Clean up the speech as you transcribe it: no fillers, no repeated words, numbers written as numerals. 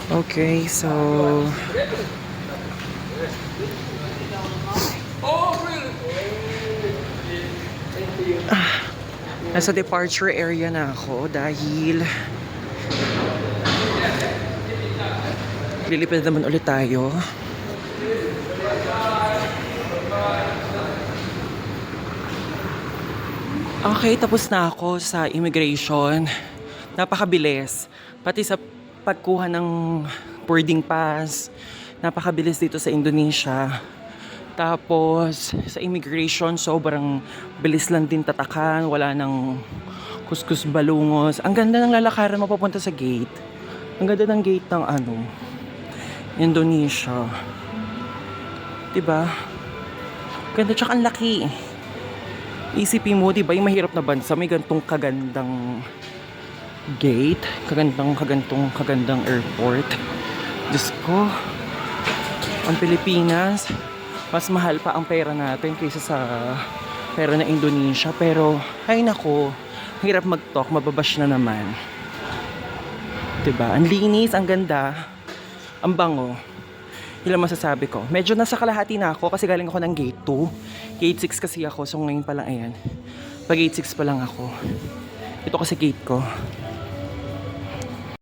Okay, so nasa departure area na ako dahil lilipad naman ulit tayo. Okay, tapos na ako sa immigration. Napakabilis. Pati sa pagkuha ng boarding pass, napakabilis dito sa Indonesia. Tapos sa immigration, sobrang bilis lang din tatakan. Wala nang kuskus balungos. Ang ganda ng lalakaran mo papunta sa gate. Ang ganda ng gate ng Indonesia. Diba? Ganda, tsaka ang laki. Isipin mo, diba, yung mahirap na bansa, may gantong kagandang gate, kagandang airport. Diyos ko, ang Pilipinas, mas mahal pa ang pera natin kaysa sa pera ng Indonesia. Pero, ay nako, hirap mag-talk, mababash na naman. Diba? Ang linis, ang ganda, ang bango. Yun lang masasabi ko. Medyo nasa kalahati na ako kasi galing ako ng gate 2. Gate 6 kasi ako, so ngayon pa lang, ayan. Pag gate 6 pa lang ako. Ito kasi gate ko.